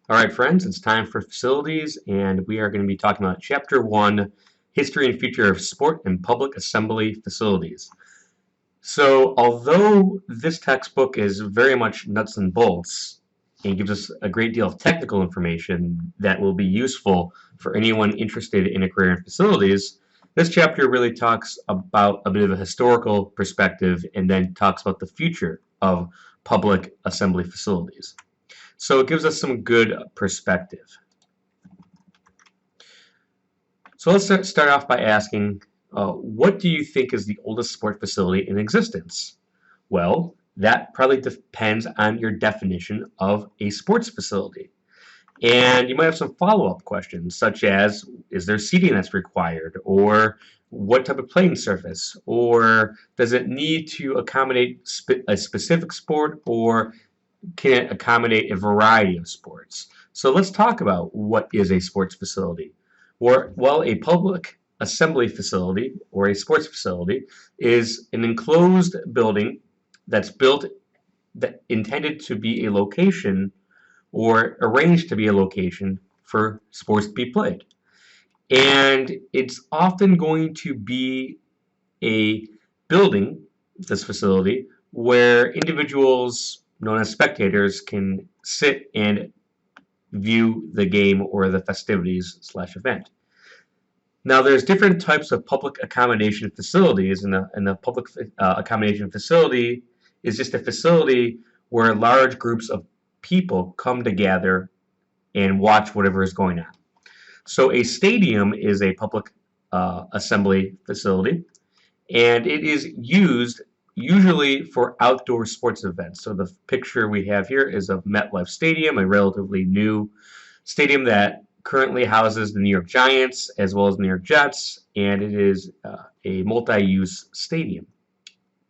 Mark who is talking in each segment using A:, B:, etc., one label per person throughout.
A: All right, friends, it's time for facilities, and we are going to be talking about Chapter 1, History and Future of Sport and Public Assembly Facilities. So, although this textbook is very much nuts and bolts and gives us a great deal of technical information that will be useful for anyone interested in a career in facilities, this chapter really talks about a bit of a historical perspective and then talks about the future of public assembly facilities. So it gives us some good perspective. So let's start off by asking, what do you think is the oldest sport facility in existence? Well, that probably depends on your definition of a sports facility. And you might have some follow-up questions, such as, is there seating that's required? Or what type of playing surface? Or does it need to accommodate a specific sport? Or can it accommodate a variety of sports? So let's talk about what is a sports facility. Well, a public assembly facility or a sports facility is an enclosed building that's built that intended to be a location or arranged to be a location for sports to be played. And it's often going to be a building, this facility, where individuals known as spectators can sit and view the game or the festivities slash event. Now, there's different types of public accommodation facilities, and the public accommodation facility is just a facility where large groups of people come together and watch whatever is going on. So a stadium is a public assembly facility, and it is used usually for outdoor sports events. So the picture we have here is of MetLife Stadium, a relatively new stadium that currently houses the New York Giants as well as the New York Jets, and it is a multi-use stadium.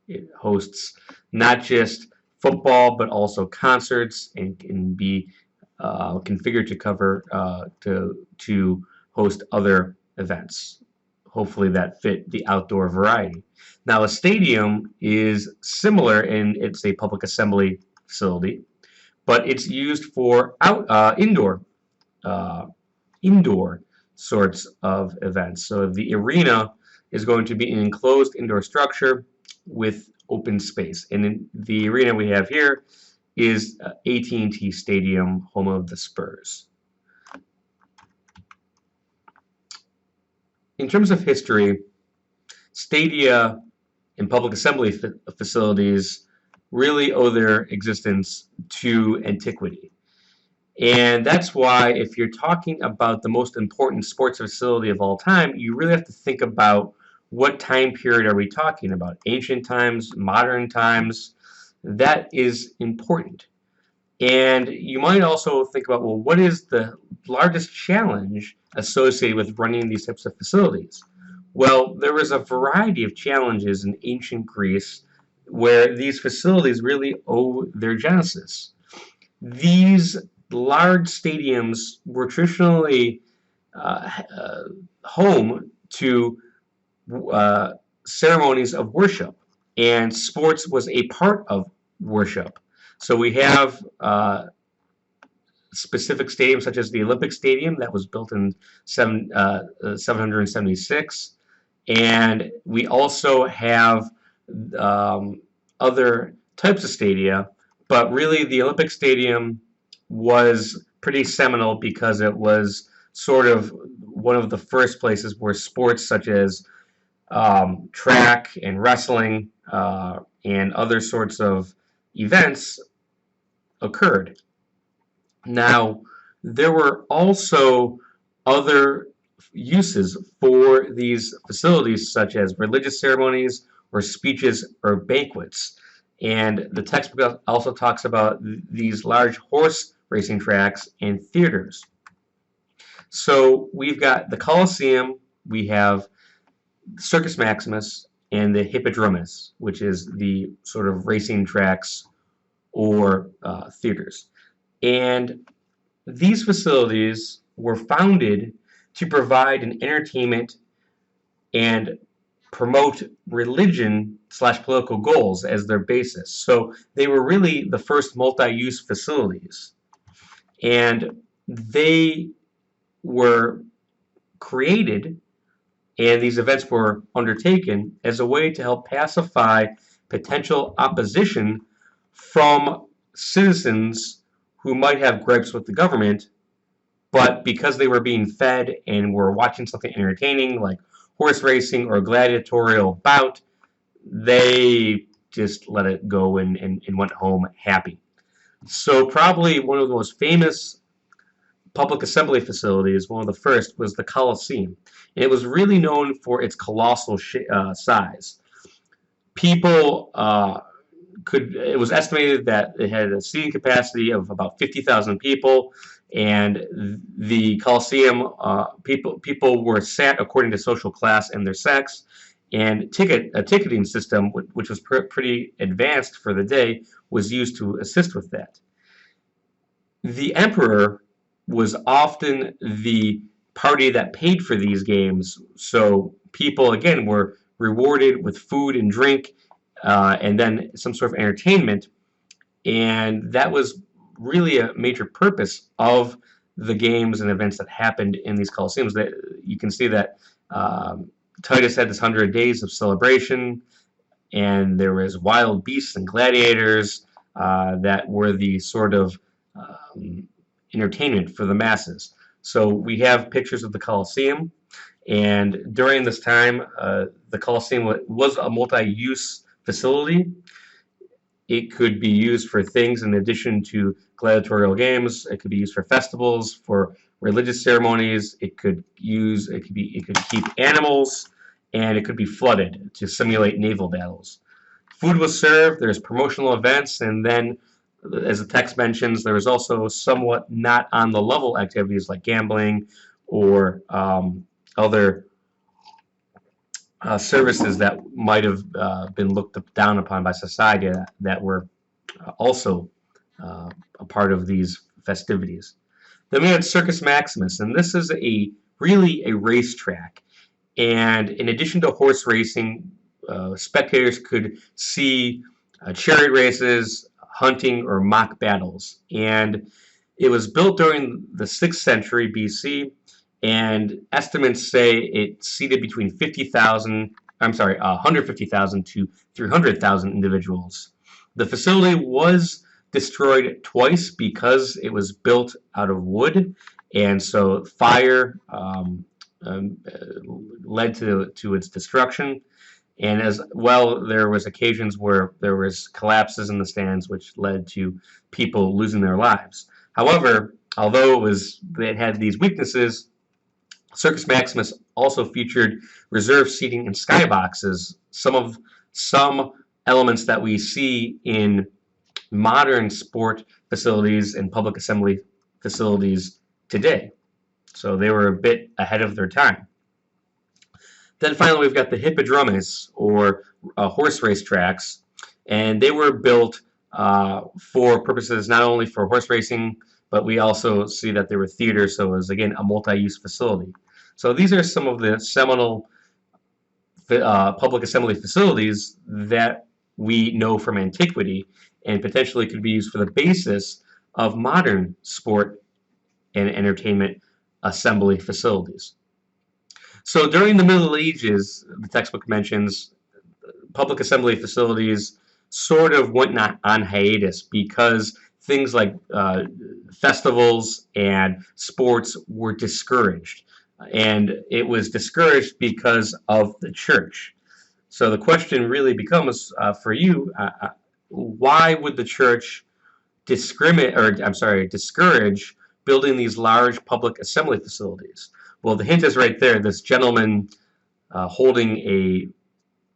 A: It hosts not just football but also concerts and can be configured to cover to host other events. Hopefully that fit the outdoor variety. Now a stadium is similar in it's a public assembly facility, but it's used for indoor sorts of events. So the arena is going to be an enclosed indoor structure with open space. And in the arena we have here is AT&T Stadium, home of the Spurs. In terms of history, stadia and public assembly facilities really owe their existence to antiquity. And that's why if you're talking about the most important sports facility of all time, you really have to think about what time period are we talking about? Ancient times, modern times? That is important. And you might also think about, well, what is the largest challenge associated with running these types of facilities? Well, there was a variety of challenges in ancient Greece where these facilities really owe their genesis. These large stadiums were traditionally home to ceremonies of worship, and sports was a part of worship. So we have specific stadiums such as the Olympic Stadium that was built in 776, and we also have other types of stadia, but really the Olympic Stadium was pretty seminal because it was sort of one of the first places where sports such as track and wrestling and other sorts of events occurred. Now, there were also other uses for these facilities, such as religious ceremonies or speeches or banquets. And the textbook also talks about these large horse racing tracks and theaters. So we've got the Colosseum, we have Circus Maximus, and the Hippodromus, which is the sort of racing tracks or theaters. And these facilities were founded to provide an entertainment and promote religion slash political goals as their basis. So they were really the first multi-use facilities. And they were created and these events were undertaken as a way to help pacify potential opposition from citizens who might have gripes with the government, but because they were being fed and were watching something entertaining like horse racing or a gladiatorial bout, they just let it go and went home happy. So probably one of the most famous public assembly facilities, one of the first, was the Colosseum. And it was really known for its colossal size. People it was estimated that it had a seating capacity of about 50,000 people, and the Colosseum, people were sat according to social class and their sex, and a ticketing system, which was pretty advanced for the day, was used to assist with that. The emperor was often the party that paid for these games, so people again were rewarded with food and drink, and then some sort of entertainment, and that was really a major purpose of the games and events that happened in these Colosseums. That you can see that Titus had this 100 days of celebration, and there was wild beasts and gladiators that were the sort of entertainment for the masses. So we have pictures of the Colosseum, and during this time, the Colosseum was a multi-use facility. It could be used for things in addition to gladiatorial games. It could be used for festivals, for religious ceremonies. It could keep animals, and it could be flooded to simulate naval battles. Food was served. There's promotional events, and then, as the text mentions, there was also somewhat not on the level activities like gambling or other services that might have been looked down upon by society that were also a part of these festivities. Then we had Circus Maximus, and this is really a racetrack. And in addition to horse racing, spectators could see chariot races, hunting, or mock battles. And it was built during the 6th century BC, and estimates say it seated between 150,000 to 300,000 individuals. The facility was destroyed twice because it was built out of wood, and so fire led to its destruction. And as well, there was occasions where there was collapses in the stands, which led to people losing their lives. However, although it had these weaknesses, Circus Maximus also featured reserved seating in skyboxes, some elements that we see in modern sport facilities and public assembly facilities today. So they were a bit ahead of their time. Then finally, we've got the hippodromes, or horse race tracks, and they were built for purposes not only for horse racing, but we also see that they were theaters, so it was, again, a multi-use facility. So these are some of the seminal public assembly facilities that we know from antiquity and potentially could be used for the basis of modern sport and entertainment assembly facilities. So during the Middle Ages, the textbook mentions, public assembly facilities sort of went on hiatus because things like festivals and sports were discouraged. And it was discouraged because of the church. So the question really becomes for you, why would the church discourage building these large public assembly facilities? Well, the hint is right there. This gentleman holding a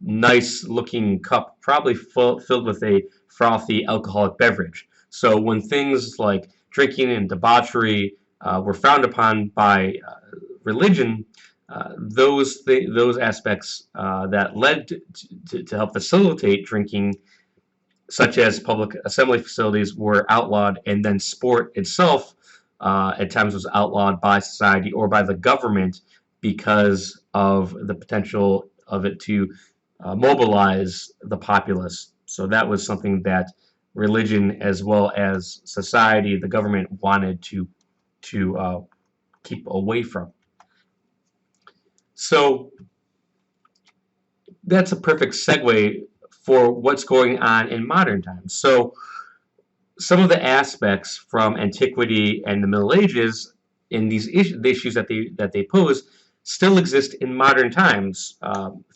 A: nice looking cup, probably filled with a frothy alcoholic beverage. So when things like drinking and debauchery were frowned upon by religion, those aspects that led to help facilitate drinking, such as public assembly facilities, were outlawed, and then sport itself at times was outlawed by society or by the government because of the potential of it to mobilize the populace. So that was something that religion as well as society, the government, wanted to to keep away from. So that's a perfect segue for what's going on in modern times. So some of the aspects from antiquity and the Middle Ages in these issues that they pose still exist in modern times.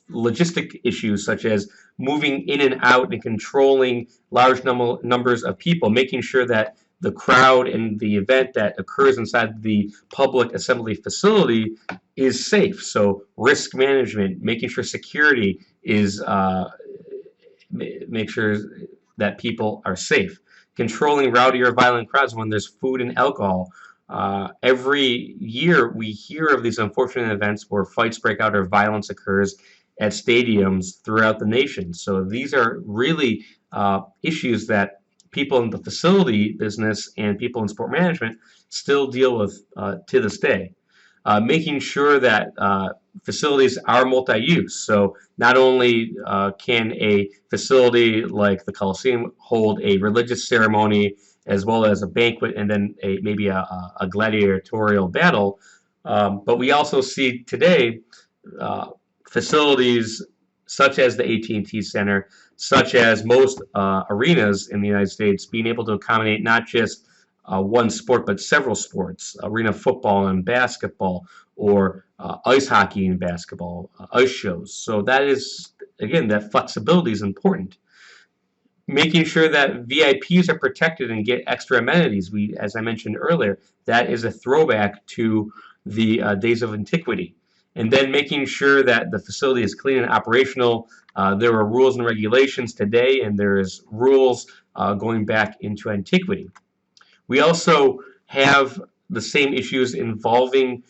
A: Logistic issues such as moving in and out and controlling large numbers of people, making sure that the crowd and the event that occurs inside the public assembly facility is safe. So risk management, making sure security is make sure that people are safe. Controlling rowdy or violent crowds when there's food and alcohol. Every year we hear of these unfortunate events where fights break out or violence occurs at stadiums throughout the nation. So these are really issues that people in the facility business and people in sport management still deal with to this day. Making sure that facilities are multi-use. So not only can a facility like the Coliseum hold a religious ceremony as well as a banquet and then maybe a gladiatorial battle, but we also see today facilities such as the AT&T Center, such as most arenas in the United States, being able to accommodate not just one sport, but several sports, arena football and basketball, or ice hockey and basketball, ice shows. So that is, again, that flexibility is important. Making sure that VIPs are protected and get extra amenities. As I mentioned earlier, that is a throwback to the days of antiquity. And then making sure that the facility is clean and operational. There are rules and regulations today, and there is rules going back into antiquity. We also have the same issues involving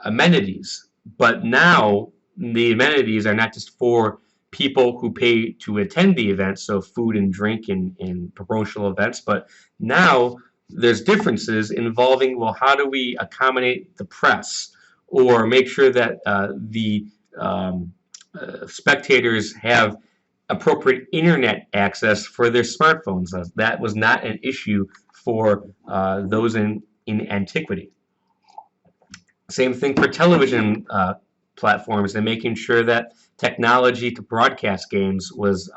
A: amenities, but now the amenities are not just for people who pay to attend the event, so food and drink and promotional events, but now there's differences involving, well, how do we accommodate the press or make sure that the spectators have appropriate internet access for their smartphones. That was not an issue for those in antiquity. Same thing for television platforms and making sure that technology to broadcast games was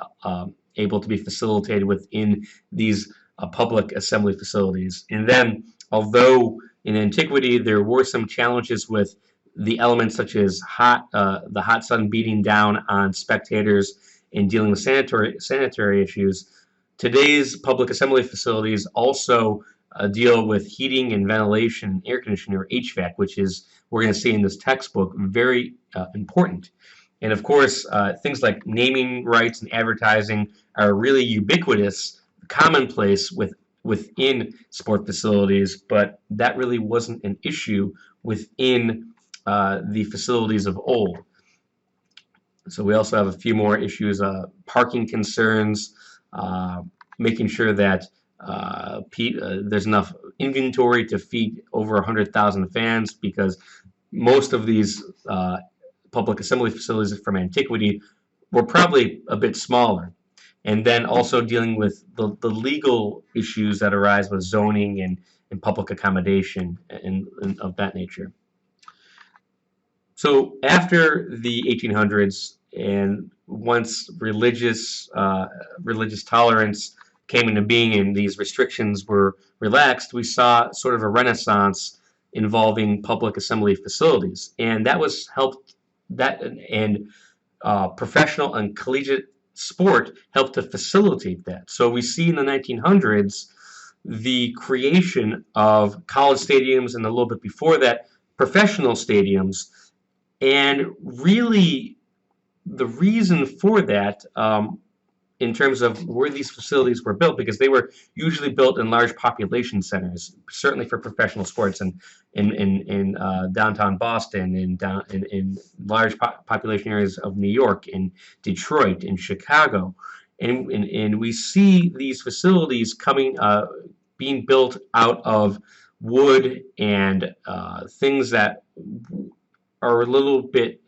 A: able to be facilitated within these public assembly facilities. And then, although in antiquity there were some challenges with the elements such as the hot sun beating down on spectators and dealing with sanitary issues, today's public assembly facilities also deal with heating and ventilation, air conditioning, or HVAC, which is, we're going to see in this textbook, very important. And of course, things like naming rights and advertising are really ubiquitous, commonplace within sport facilities, but that really wasn't an issue within the facilities of old. So we also have a few more issues, parking concerns, making sure that there's enough inventory to feed over 100,000 fans, because most of these public assembly facilities from antiquity were probably a bit smaller. And then also dealing with the legal issues that arise with zoning and public accommodation and of that nature. So after the 1800s, and once religious tolerance came into being and these restrictions were relaxed, we saw sort of a renaissance involving public assembly facilities, and that was professional and collegiate sport helped to facilitate that. So we see in the 1900s the creation of college stadiums, and a little bit before that, professional stadiums. And really, the reason for that, in terms of where these facilities were built, because they were usually built in large population centers, certainly for professional sports, and in downtown Boston, in large population areas of New York, in Detroit, in Chicago, and we see these facilities being built out of wood and things that are a little bit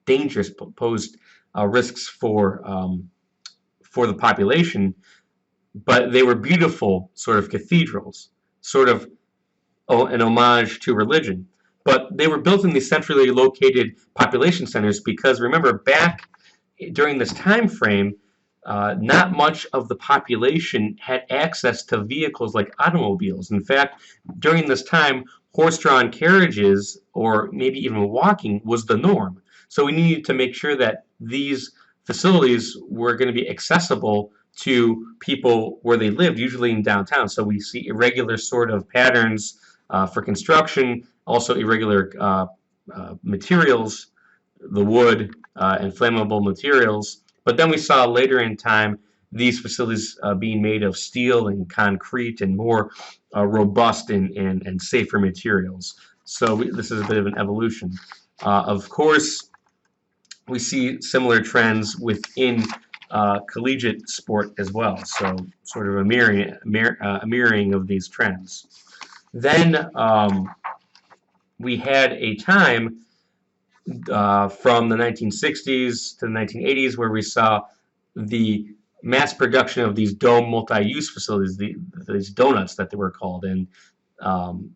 A: dangerous, posed risks for the population, but they were beautiful sort of cathedrals. sort of an homage to religion. But they were built in these centrally located population centers because, remember, back during this time frame, not much of the population had access to vehicles like automobiles. In fact, during this time, horse-drawn carriages or maybe even walking was the norm. So we needed to make sure that these facilities were going to be accessible to people where they lived, usually in downtown. So we see irregular sort of patterns for construction, also irregular materials, the wood and flammable materials. But then we saw later in time these facilities being made of steel and concrete and more robust and safer materials. So this is a bit of an evolution. Of course, we see similar trends within collegiate sport as well. So sort of a mirroring of these trends. Then we had a time from the 1960s to the 1980s where we saw the mass production of these dome multi-use facilities, these donuts that they were called. And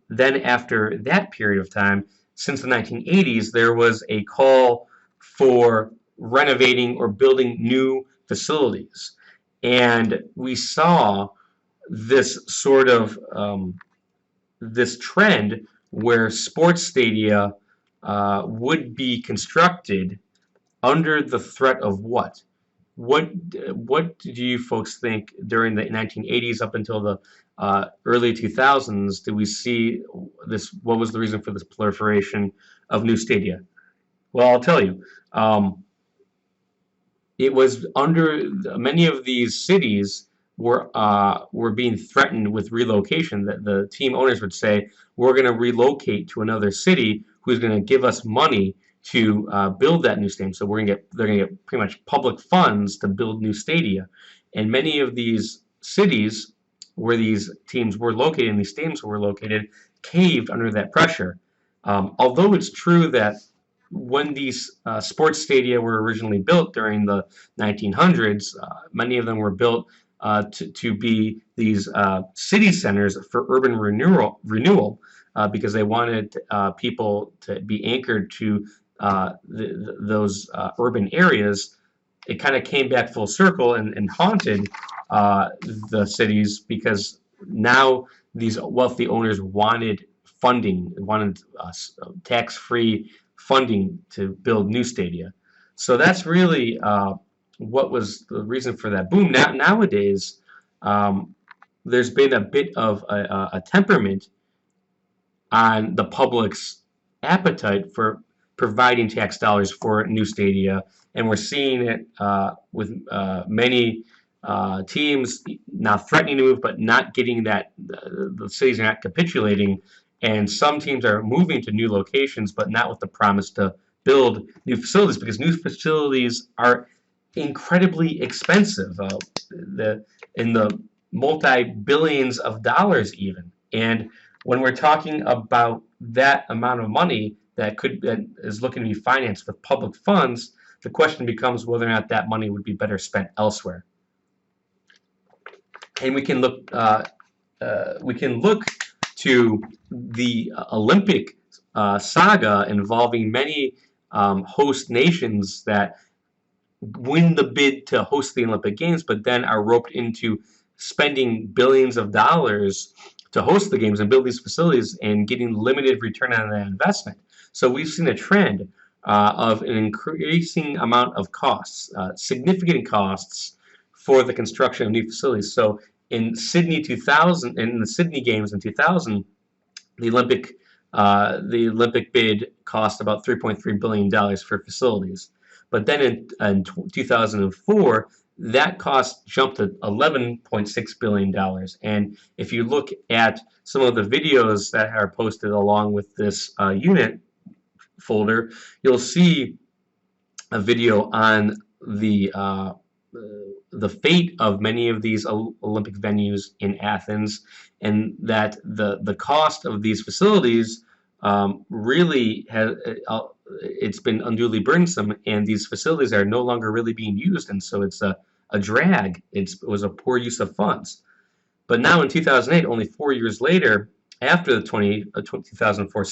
A: then after that period of time, since the 1980s, there was a call for renovating or building new facilities. And we saw this sort of this trend where sports stadia would be constructed under the threat of what? What do you folks think during the 1980s up until the early 2000s did we see this? What was the reason for this proliferation of new stadia? Well, I'll tell you. It was under many of these cities were being threatened with relocation. That the team owners would say, "We're going to relocate to another city who's going to give us money to build that new stadium." So they're going to get pretty much public funds to build new stadia. And many of these cities where these teams were located and these stadiums were located caved under that pressure. Although it's true that when these sports stadia were originally built during the 1900s, many of them were built to be these city centers for urban renewal because they wanted people to be anchored to those urban areas. It kind of came back full circle and haunted the cities because now these wealthy owners wanted funding, wanted tax-free funding to build new stadia. So that's really what was the reason for that boom. Nowadays, there's been a bit of a temperament on the public's appetite for providing tax dollars for new stadia, and we're seeing it with many teams now threatening to move, but not getting that. The cities are not capitulating, and some teams are moving to new locations, but not with the promise to build new facilities because new facilities are incredibly expensive, in the multi-billions of dollars even. And when we're talking about that amount of money that is looking to be financed with public funds, the question becomes whether or not that money would be better spent elsewhere. And we can look to the Olympic saga involving many host nations that win the bid to host the Olympic Games, but then are roped into spending billions of dollars to host the games and build these facilities and getting limited return on that investment. So we've seen a trend of an increasing amount of costs, significant costs for the construction of new facilities. So in Sydney 2000, in the Sydney Games in 2000, the Olympic bid cost about $3.3 billion for facilities. But then in 2004, that cost jumped to $11.6 billion. And if you look at some of the videos that are posted along with this unit folder, you'll see a video on the fate of many of these Olympic venues in Athens, and that the cost of these facilities really has it's been unduly burdensome, and these facilities are no longer really being used, and so it's a drag. It was a poor use of funds. But now in 2008, only 4 years later, after the 2004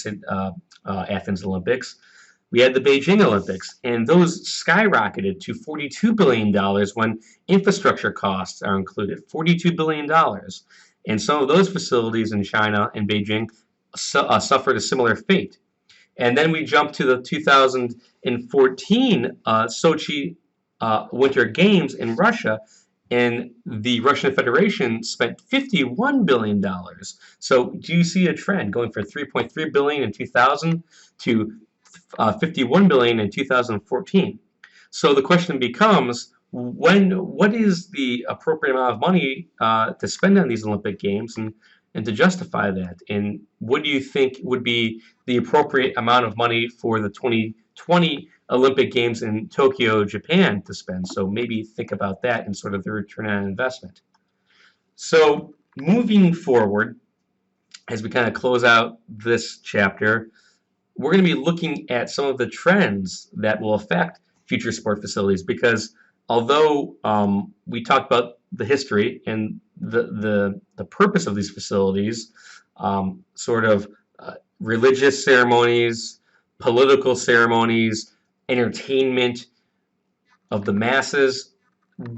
A: Athens Olympics, we had the Beijing Olympics, and those skyrocketed to $42 billion when infrastructure costs are included. $42 billion. And some of those facilities in China and Beijing suffered a similar fate. And then we jump to the 2014 Sochi Winter Games in Russia, and the Russian Federation spent $51 billion. So do you see a trend going from $3.3 billion in 2000 to $51 billion in 2014? So the question becomes, what is the appropriate amount of money to spend on these Olympic Games, and to justify that? And what do you think would be the appropriate amount of money for the 2020 Olympic Games in Tokyo, Japan to spend? So maybe think about that and sort of the return on investment. So moving forward, as we kind of close out this chapter, we're going to be looking at some of the trends that will affect future sport facilities, because although we talked about the history and the purpose of these facilities, sort of religious ceremonies, political ceremonies, entertainment of the masses,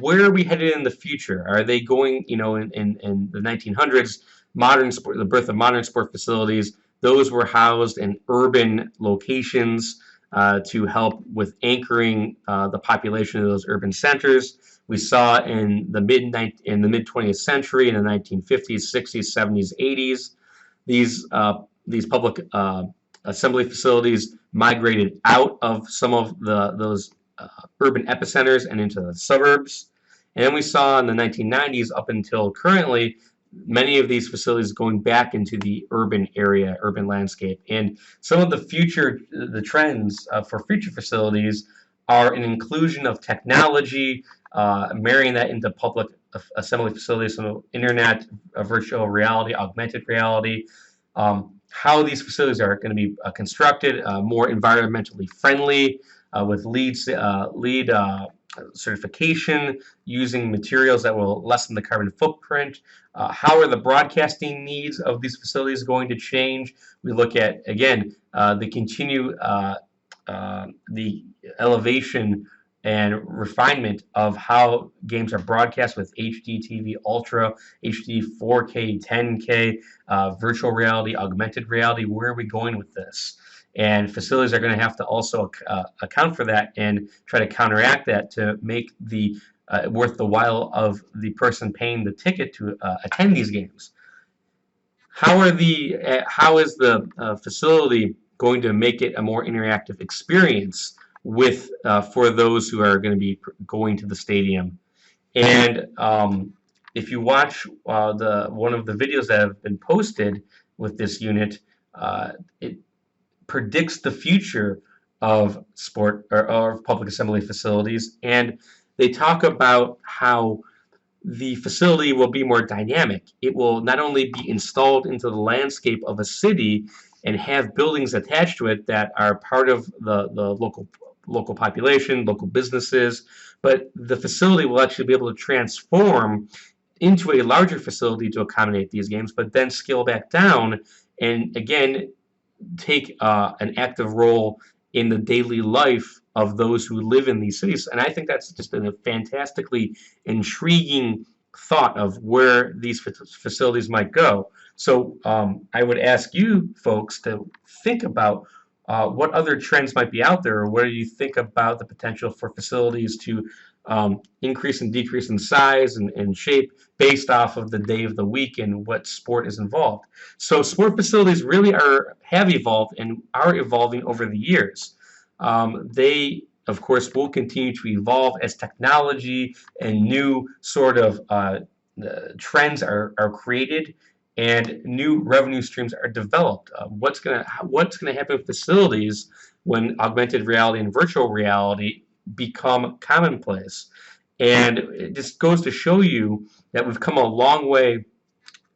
A: where are we headed in the future? Are they going, in the 1900s, the birth of modern sport facilities, those were housed in urban locations to help with anchoring the population of those urban centers. We saw in the mid 20th century, in the 1950s, 60s, 70s, 80s, these public assembly facilities migrated out of some of those urban epicenters and into the suburbs. And then we saw in the 1990s up until currently, many of these facilities going back into the urban area, urban landscape. And some of the trends for future facilities are an inclusion of technology, marrying that into public assembly facilities, so internet, virtual reality, augmented reality, how these facilities are going to be constructed, more environmentally friendly, with LEED certification, using materials that will lessen the carbon footprint. How are the broadcasting needs of these facilities going to change? We look at, again, the elevation and refinement of how games are broadcast with HD TV Ultra, HD 4K, 10K, virtual reality, augmented reality. Where are we going with this? And facilities are going to have to also account for that and try to counteract that to make the worth the while of the person paying the ticket to attend these games. How is the facility going to make it a more interactive experience for those who are going to be going to the stadium? And if you watch one of the videos that have been posted with this unit, it predicts the future of sport or public assembly facilities, and they talk about how the facility will be more dynamic. It will not only be installed into the landscape of a city and have buildings attached to it that are part of the local population, local businesses, but the facility will actually be able to transform into a larger facility to accommodate these games, but then scale back down and again take an active role in the daily life of those who live in these cities. And I think that's just a fantastically intriguing thought of where these facilities might go. So I would ask you folks to think about what other trends might be out there, or what do you think about the potential for facilities to increase and decrease in size and shape based off of the day of the week and what sport is involved. So sport facilities really have evolved and are evolving over the years. They, of course, will continue to evolve as technology and new sort of trends are created and new revenue streams are developed. What's gonna happen with facilities when augmented reality and virtual reality become commonplace? And it just goes to show you that we've come a long way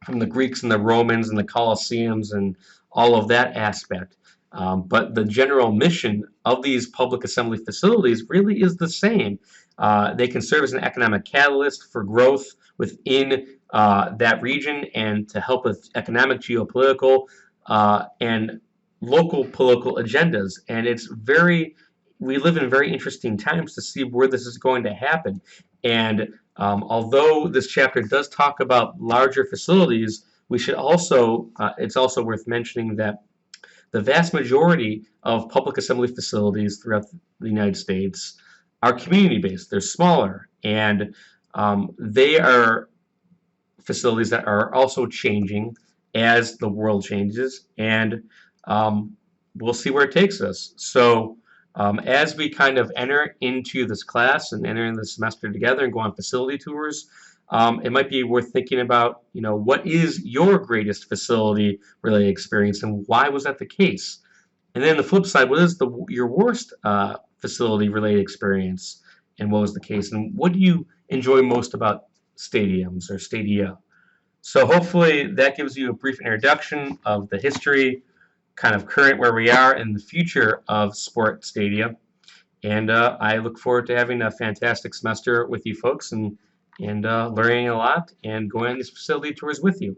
A: from the Greeks and the Romans and the Colosseums and all of that aspect. But the general mission of these public assembly facilities really is the same. They can serve as an economic catalyst for growth within that region and to help with economic, geopolitical, and local political agendas. And we live in very interesting times to see where this is going to happen. And although this chapter does talk about larger facilities, we should also, it's also worth mentioning that the vast majority of public assembly facilities throughout the United States are community-based. They're smaller, and they are facilities that are also changing as the world changes, and um, we'll see where it takes us. So, as we kind of enter into this class and enter in the semester together and go on facility tours, it might be worth thinking about, what is your greatest facility related experience and why was that the case? And then the flip side, what is your worst facility related experience and what was the case? And what do you enjoy most about stadiums or stadia? So hopefully that gives you a brief introduction of the history, kind of current where we are, and the future of sport stadia. And I look forward to having a fantastic semester with you folks and learning a lot and going on these facility tours with you.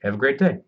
A: Have a great day.